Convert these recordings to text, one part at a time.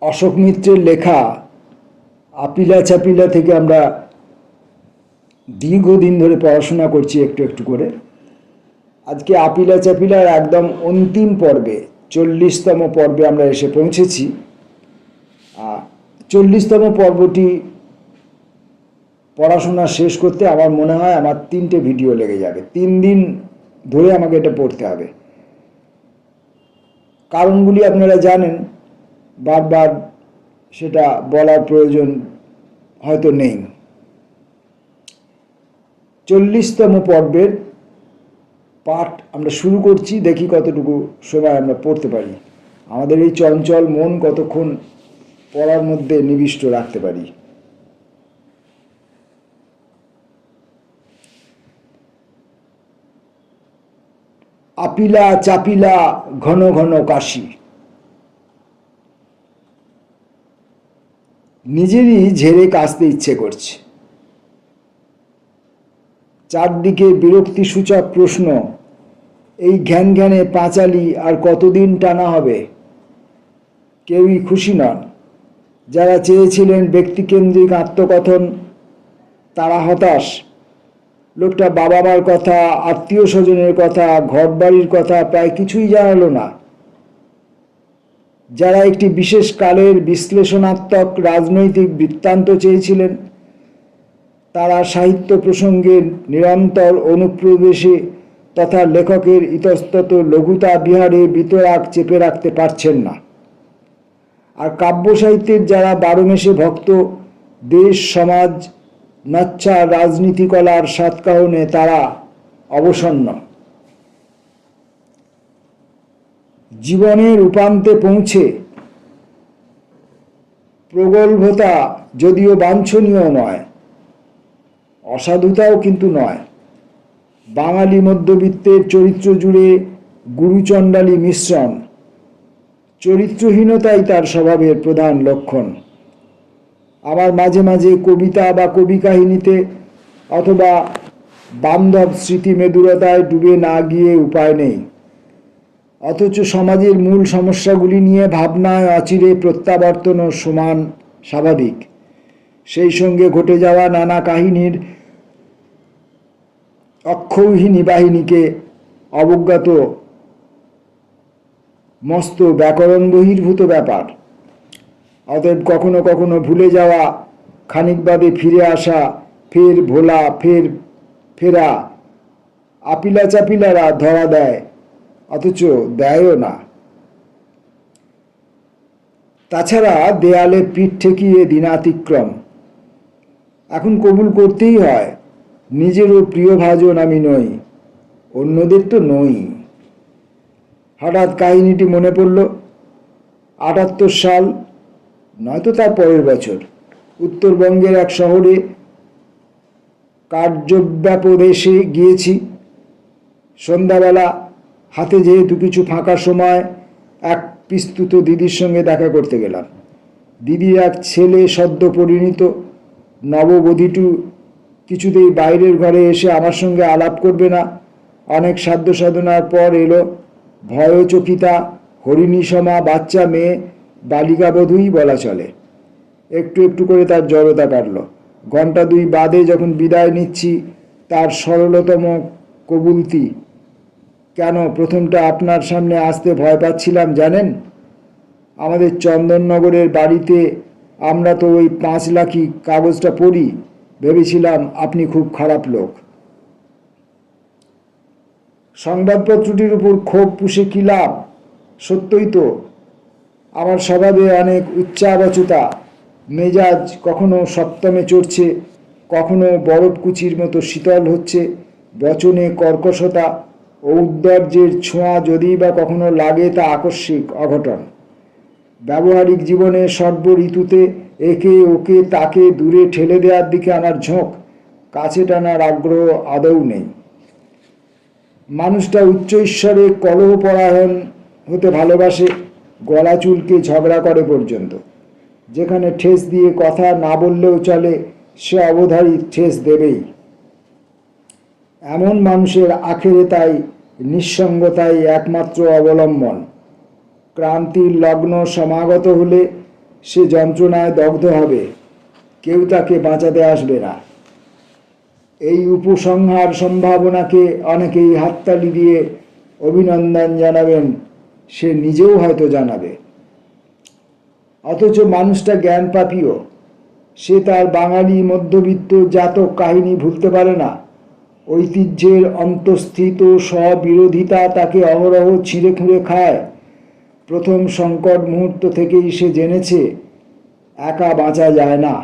অশোক মিত্রের লেখা আপিলা চাপিলা থেকে আমরা দীর্ঘদিন ধরে পড়াশোনা করছি একটু একটু করে। আজকে আপিলা চাপিলার একদম অন্তিম পর্বে 40তম পর্বে আমরা এসে পৌঁছেছি। 40তম পর্বটি পড়াশোনা শেষ করতে আমার মনে হয় আমার 3টে ভিডিও লেগে যাবে। 3 দিন ধরে আমাকে এটা পড়তে হবে। কারণগুলি আপনারা জানেন, বারবার সেটা বলার প্রয়োজন হয়তো নেই। 40তম পর্বের পাঠ আমরা শুরু করছি, দেখি কতটুকু সময় আমরা পড়তে পারি, আমাদের এই চঞ্চল মন কতক্ষণ পড়ার মধ্যে নিবিষ্ট রাখতে পারি। আপিলা চাপিলা ঘন ঘন কাশি। নিজেরই ঝেড়ে কাশতে ইচ্ছে করছে। চারদিকে বিরক্তিসূচক প্রশ্ন, এই ঘ্যান ঘ্যানে পাঁচালি আর কতদিন টানা হবে? কেউই খুশি নন। যারা চেয়েছিলেন ব্যক্তিকেন্দ্রিক আত্মকথন তারা হতাশ। লোকটা বাবা মার কথা, আত্মীয় স্বজনের কথা, ঘরবাড়ির কথা প্রায় কিছুই জানালো না। যারা একটি বিশেষ কালের বিশ্লেষণাত্মক রাজনৈতিক বৃত্তান্ত চেয়েছিলেন তারা সাহিত্য প্রসঙ্গে নিরন্তর অনুপ্রবেশে তথা লেখকের ইতস্তত লঘুতা বিহারে বিতরাগ চেপে রাখতে পারছেন না। আর কাব্য সাহিত্যের যারা 12 মেশে ভক্ত, দেশ সমাজ নাচ্ছা রাজনীতিকলার সাতকাহনে তারা অবসন্ন। জীবনের উপান্তে পৌঁছে প্রগল্ভতা যদিও বাঞ্ছনীয় নয়, অসাধুতাও কিন্তু নয়। বাঙালি মধ্যবিত্তের চরিত্র জুড়ে গুরুচণ্ডালী মিশ্রণ। চরিত্রহীনতাই তার স্বভাবের প্রধান লক্ষণ। আমার মাঝে মাঝে কবিতা বা কবি কাহিনীতে অথবা বান্ধব স্মৃতি মেদুরতায় ডুবে না গিয়ে উপায় নেই। অথচ সমাজের মূল সমস্যাগুলি নিয়ে ভাবনায় অচিরে প্রত্যাবর্তনও সমান স্বাভাবিক। সেই সঙ্গে ঘটে যাওয়া নানা কাহিনীর অক্ষৌহিনী বাহিনীকে অবজ্ঞাত মস্ত ব্যাকরণ বহির্ভূত ব্যাপার। অতএব কখনো কখনো ভুলে যাওয়া, খানিক বাদে ফিরে আসা, ফের ভোলা, ফের ফেরা। আপিলা চাপিলারা ধরা দেয়, অথচ দেয়ও না। তাছাড়া দেয়ালে পিঠ ঠেকিয়ে দিনাতিক্রম। এখন কবুল করতেই হয়, নিজেরও প্রিয়ভাজন আমি নই, অন্যদের তো নই। হঠাৎ কাহিনীটি মনে পড়ল। 78 সাল, নয়তো তার পরের বছর, উত্তরবঙ্গের এক শহরে কার্যব্যাপদেশে গিয়েছি। সন্ধ্যাবেলা হাতে যেহেতু কিছু ফাঁকা সময়, এক পিস্তুত দিদির সঙ্গে দেখা করতে গেলাম। দিদির এক ছেলে সদ্য পরিণীত, নববধূটি কিছুতেই বাইরের ঘরে এসে আমার সঙ্গে আলাপ করবে না। অনেক সাধ্য সাধনার পর এলো। ভয়চকিতা হরিণীসমা বাচ্চা মেয়ে, বালিকাবধূই বলা চলে। একটু একটু করে তার জড়তা কাটল। ঘণ্টা 2 বাদে যখন বিদায় নিচ্ছি, তার সরলতম কবুলতি, কেন প্রথমটা আপনার সামনে আসতে ভয় পাচ্ছিলাম জানেন? আমাদের চন্দননগরের বাড়িতে আমরা তো ওই 5 লাখি কাগজটা পড়ি, ভেবেছিলাম আপনি খুব খারাপ লোক। সংবাদপত্রটির উপর ক্ষোভ পুষে কি লাভ? সত্যই তো, আমার স্বভাবে অনেক উচ্চাবচতা। মেজাজ কখনো সপ্তমে চড়ছে, কখনো বরফকুচির মতো শীতল হচ্ছে। বচনে কর্কশতা, ঔদ্ধর্যের ছোঁয়া যদি বা কখনো লাগে তা আকস্মিক অঘটন। ব্যবহারিক জীবনে সর্ব ঋতুতে একে ওকে তাকে দূরে ঠেলে দেওয়ার দিকে আমার ঝোঁক, কাছে টানার আগ্রহ আদৌ নেই। মানুষটা উচ্চ ঈশ্বরে কলহপরায়ণ হতে ভালোবাসে, গলা চুলকে ঝগড়া করে পর্যন্ত। যেখানে ঠেস দিয়ে কথা না বললেও চলে, সে অবধারিত ঠেস দেবেই। এমন মানুষের আখেরে তাই নিঃসঙ্গতাই একমাত্র অবলম্বন। ক্রান্তির লগ্ন সমাগত হলে সে যন্ত্রণায় দগ্ধ হবে, কেউ তাকে বাঁচাতে আসবে না। এই উপসংহার সম্ভাবনাকে অনেকেই হাততালি দিয়ে অভিনন্দন জানাবেন, সে নিজেও হয়তো জানাবে। অথচ মানুষটা জ্ঞানপাপীও। সে তার বাঙালি মধ্যবিত্ত জাতক কাহিনী ভুলতে পারে না। ঐতিহ্যের অন্তঃস্থিত স্ববিরোধিতা তাকে অহরহ ছিঁড়ে খুঁড়ে খায়। প্রথম সংকট মুহূর্ত থেকেই সে জেনেছে একা বাঁচা যায় না,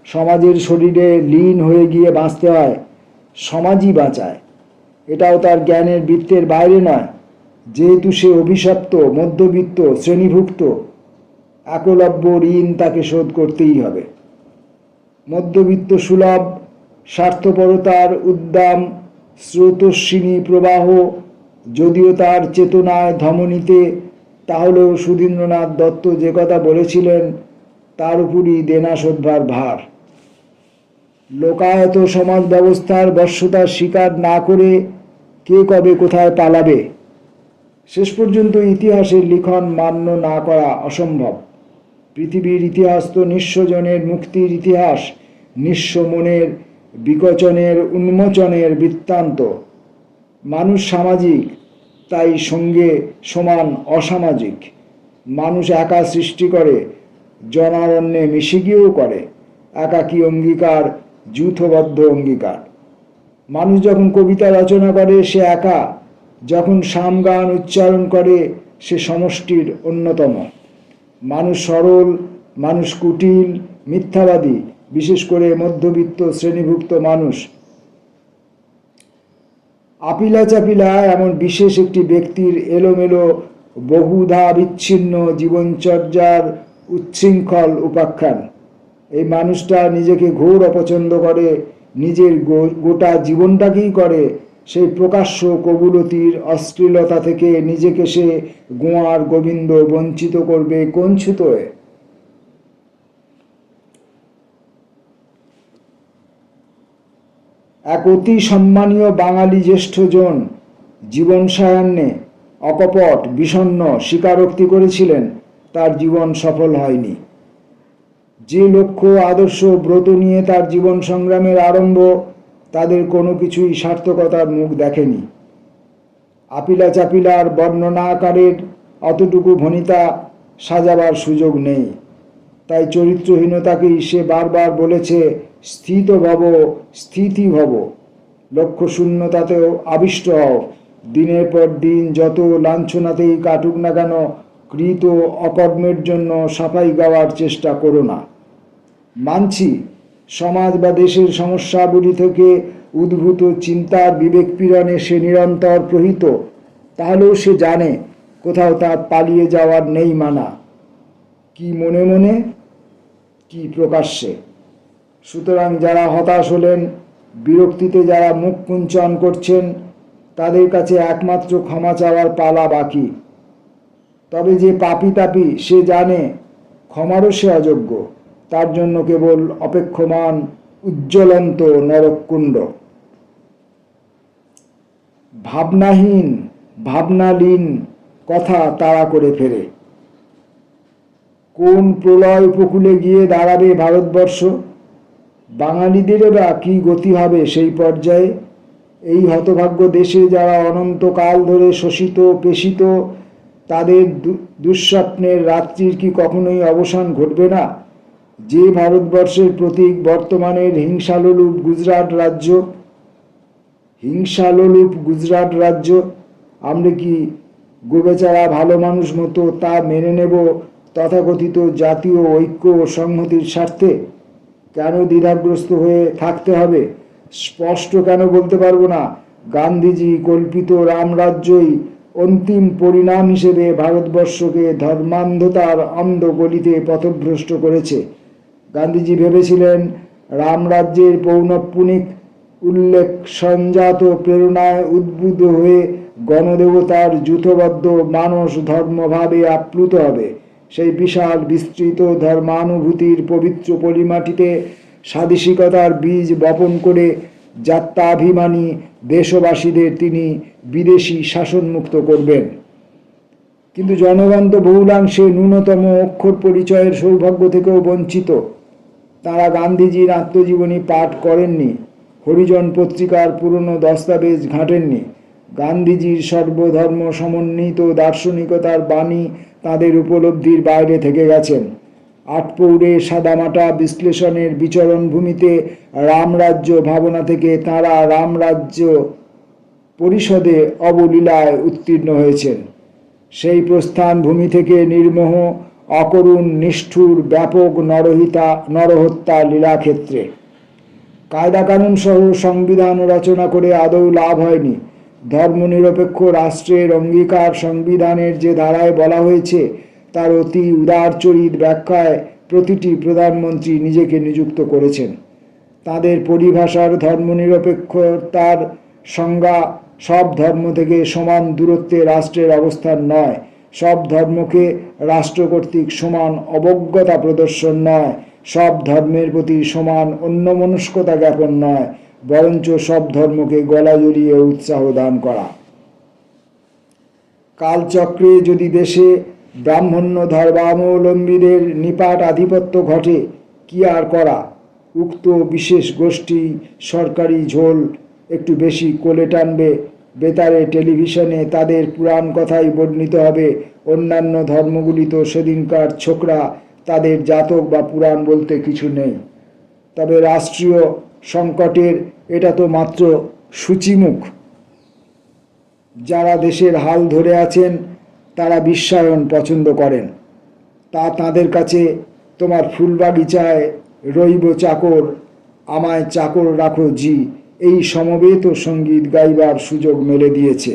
সমাজের শরীরে লীন হয়ে গিয়ে বাঁচতে হয়। সমাজই বাঁচায়, এটাও তার জ্ঞানের বৃত্তের বাইরে নয়। যেহেতু সে অভিশপ্ত মধ্যবিত্ত শ্রেণীভুক্ত, একলব্য ঋণ তাকে শোধ করতেই হবে। মধ্যবিত্ত সুলভ স্বার্থপরতার উদ্দাম স্রোতস্বিনী প্রবাহ যদিও তার চেতনায় ধমনীতে, তাহলেও সুধীন্দ্রনাথ দত্ত যে কথা বলেছিলেন তার উপরই দেনা শোধবার ভার। লোকায়ত সমাজ ব্যবস্থার বশ্যতার স্বীকার না করে কে কবে কোথায় পালাবে? শেষ পর্যন্ত ইতিহাসের লিখন মান্য না করা অসম্ভব। পৃথিবীর ইতিহাস তো নিঃস্বজনের মুক্তির ইতিহাস, নিঃস্ব মনের বিকচনের উন্মোচনের বৃত্তান্ত। মানুষ সামাজিক, তাই সঙ্গে সমান অসামাজিক। মানুষ একা সৃষ্টি করে, জনারণ্যে মিশে গিয়েও করে। একাকী অঙ্গীকার যূথবদ্ধ অঙ্গীকার। মানুষ যখন কবিতা রচনা করে সে একা, যখন সামগান উচ্চারণ করে সে সমষ্টির অন্যতম। মানুষ সরল, মানুষ কুটিল, মিথ্যাবাদী, বিশেষ করে মধ্যবিত্ত শ্রেণীভুক্ত মানুষ। আপিলা চাপিলা এমন বিশেষ একটি ব্যক্তির এলোমেলো বহুধা বিচ্ছিন্ন জীবনচর্যার উচ্ছৃঙ্খল উপাখ্যান। এই মানুষটা নিজেকে ঘোর অপছন্দ করে, নিজের গোটা জীবনটাকেই করে সেই প্রকাশ্য কবুলতির অশ্লীলতা থেকে নিজেকে সে গোয়ার গোবিন্দ বঞ্চিত করবে কোন ছুতোয়? এক অতি সম্মানীয় বাঙালি জ্যেষ্ঠজন জীবন সায়ান্নে অকপট বিষণ্ণ স্বীকারোক্তি করেছিলেন তার জীবন সফল হয়নি। যে লক্ষ্য আদর্শ ব্রত নিয়ে তার জীবন সংগ্রামের আরম্ভ, তাদের কোনো কিছুই সার্থকতার মুখ দেখেনি। আপিলা চাপিলার বর্ণনাকারের অতটুকু ভনিতা সাজাবার সুযোগ নেই। তাই চরিত্রহীনতাকেই সে বারবার বলেছে স্থিত ভব, স্থিতি ভব। লক্ষ্য শূন্যতাতেও আবিষ্ট হও। দিনের পর দিন যত লাঞ্ছনাতেই কাটুক না কেন, কৃত অকর্মের জন্য সাফাই গাওয়ার চেষ্টা করো না। মানছি সমাজ বা দেশের সমস্যাগুলি থেকে উদ্ভূত চিন্তার বিবেক পীড়নে সে নিরন্তর প্রহিত। তাহলেও সে জানে কোথাও তার পালিয়ে যাওয়ার নেই মানা, কি মনে মনে কি প্রকাশ্যে। সুতরাং যারা হতাশ হলেন, বিরক্তিতে যারা মুখ কুঞ্চন করছেন, তাদের কাছে একমাত্র ক্ষমা চাওয়ার পালা বাকি। তবে যে পাপী তাপী সে জানে ক্ষমারও সে অযোগ্য, তার জন্য কেবল অপেক্ষমান উজ্জ্বলন্ত নরককুণ্ড। ভাবনাহীন ভাবনালীন কথা তাড়া করে ফেরে। কোন প্রলয় উপকূলে গিয়ে দাঁড়াবে ভারতবর্ষ? বাঙালিদের বা কী গতি হবে সেই পর্যায়ে? এই হতভাগ্য দেশে যারা অনন্তকাল ধরে শোষিত পেষিত, তাদের দুঃস্বপ্নের রাত্রির কি কখনোই অবসান ঘটবে না? যে ভারতবর্ষের প্রতীক বর্তমানের হিংসালোলুপ গুজরাট রাজ্য, হিংসালোলুপ গুজরাট রাজ্য, আমরা কি গোবেচারা ভালো মানুষ মতো তা মেনে নেব তথাকথিত জাতীয় ঐক্য ও সংহতির স্বার্থে? কেন দ্বিধাগ্রস্ত হয়ে থাকতে হবে? স্পষ্ট কেন বলতে পারবো না গান্ধীজি কল্পিত রামরাজ্যই অন্তিম পরিণাম হিসেবে ভারতবর্ষকে ধর্মান্ধতার অন্ধ গলিতে পথভ্রষ্ট করেছে? গান্ধীজি ভেবেছিলেন রামরাজ্যের পৌনঃপুনিক উল্লেখ সঞ্জাত প্রেরণায় উদ্বুদ্ধ হয়ে গণদেবতার যূথবদ্ধ মানস ধর্মভাবে আপ্লুত হবে। সেই বিশাল বিস্তৃত ধর্মানুভূতির পবিত্র পলিমাটিতে স্বাদেশিকতার বীজ বপন করে যাত্রাভিমানী দেশবাসীদের তিনি বিদেশি শাসনমুক্ত করবেন। কিন্তু জনগণ তো বহুলাংশে ন্যূনতম অক্ষর পরিচয়ের সৌভাগ্য থেকেও বঞ্চিত। তারা গান্ধীজির আত্মজীবনী পাঠ করেননি, হরিজন পত্রিকার পুরনো দস্তাবেজ ঘাঁটেননি। গান্ধীজির সর্বধর্ম সমন্বিত দার্শনিকতার বাণী তাদের উপলব্ধির বাইরে থেকে গেছেন। আটপৌরে সাদামাটা বিশ্লেষণের বিচরণ ভূমিতে রামরাজ্য ভাবনা থেকে তাঁরা রামরাজ্য পরিষদে অবলীলায় উত্তীর্ণ হয়েছেন। সেই প্রস্থান ভূমি থেকে নির্মোহ, অকরুণ, নিষ্ঠুর, ব্যাপক নরহত্যা লীলাক্ষেত্রে। কায়দা কানুন সহ সংবিধান রচনা করে আদৌ লাভ হয়নি। ধর্মনিরপেক্ষ রাষ্ট্রের অঙ্গীকার সংবিধানের যে ধারায় বলা হয়েছে তার অতি উদারচরিত ব্যাখ্যায় প্রতিটি প্রধানমন্ত্রী নিজেকে নিযুক্ত করেছেন। তাদের পরিভাষার ধর্মনিরপেক্ষতার সংজ্ঞা সব ধর্ম থেকে সমান দূরত্বে রাষ্ট্রের অবস্থান নয়, সব ধর্মকে রাষ্ট্র কর্তৃক সমান অবজ্ঞতা প্রদর্শন নয়, সব ধর্মের প্রতি সমান অন্যমনস্কতা জ্ঞাপন নয়, বরঞ্চ সব ধর্মকে গলা জড়িয়ে উৎসাহ দান করা। কালচক্রে যদি দেশে ব্রাহ্মণ্য ধর্মাবলম্বীদের নিপাট আধিপত্য ঘটে, কি আর করা? উক্ত বিশেষ গোষ্ঠী সরকারি ঝোল একটু বেশি কোলে টানবে, বেতারে টেলিভিশনে তাদের পুরাণ কথাই বর্ণিত হবে। অন্যান্য ধর্মগুলি তো সেদিনকার ছোকরা, তাদের জাতক বা পুরাণ বলতে কিছু নেই। তবে রাষ্ট্রীয় সংকটের এটা তো মাত্র সূচিমুখ। যারা দেশের হাল ধরে আছেন তারা বিশ্বায়ন পছন্দ করেন। তা তাদের কাছে তোমার ফুলবাগিচায় রইব চাকর, আমায় চাকর রাখো জি, এই সমবেত সঙ্গীত গাইবার সুযোগ মেলে দিয়েছে।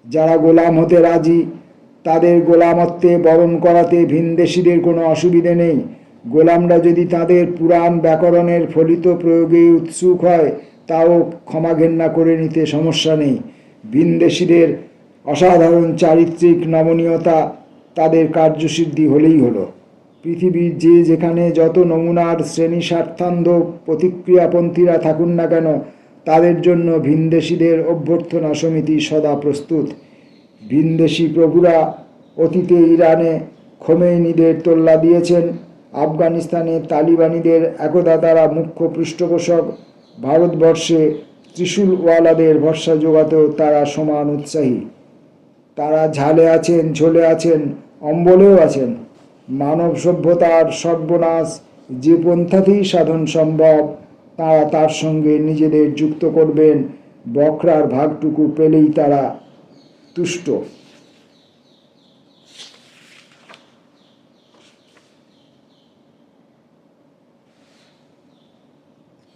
যারা গোলাম হতে রাজি তাদের গোলামত্বে বরণ করাতে ভিনদেশীদের কোনো অসুবিধে নেই। গোলামরা যদি তাদের পুরাণ ব্যাকরণের ফলিত প্রয়োগে উৎসুক হয় তাও ক্ষমা ঘেন্না করে নিতে সমস্যা নেই। ভিনদেশীদের অসাধারণ চারিত্রিক নমনীয়তা তাদের কার্যসিদ্ধি হলেই হলো। পৃথিবীর যে যেখানে যত নমুনার শ্রেণী স্বার্থান্ধ প্রতিক্রিয়াপন্থীরা থাকুন না কেন, তাদের জন্য ভিনদেশীদের অভ্যর্থনা সমিতি সদা প্রস্তুত। ভিনদেশী প্রভুরা অতীতে ইরানে খোমেনিদের তোল্লা দিয়েছেন, আফগানিস্তানে তালিবানিদের একদা তারা মুখ্য পৃষ্ঠপোষক, ভারতবর্ষে ত্রিশূলওয়ালাদের ভরসা জোগাতেও তারা সমান উৎসাহী। তারা ঝালে আছেন, ঝোলে আছেন, অম্বলেও আছেন। মানব সভ্যতার সর্বনাশ যে পন্থাতেই সাধন সম্ভব তারা তার সঙ্গে নিজেদের যুক্ত করবেন। বখরার ভাগটুকু পেলেই তারা তুষ্ট।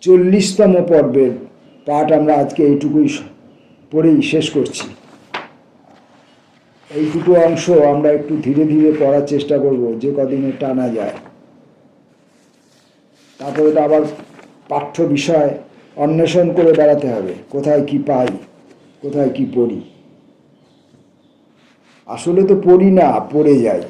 40তম পর্বের পাঠ আমরা আজকে এইটুকুই পড়েই শেষ করছি। এইটুকু অংশ আমরা একটু ধীরে ধীরে পড়ার চেষ্টা করব, যে কদিনে টানা যায়। তারপরে তো আবার পাঠ্য বিষয় অন্বেষণ করে বেড়াতে হবে, কোথায় কি পাই, কোথায় কি পড়ি। আসলে তো পড়ি না, পড়ে যাই।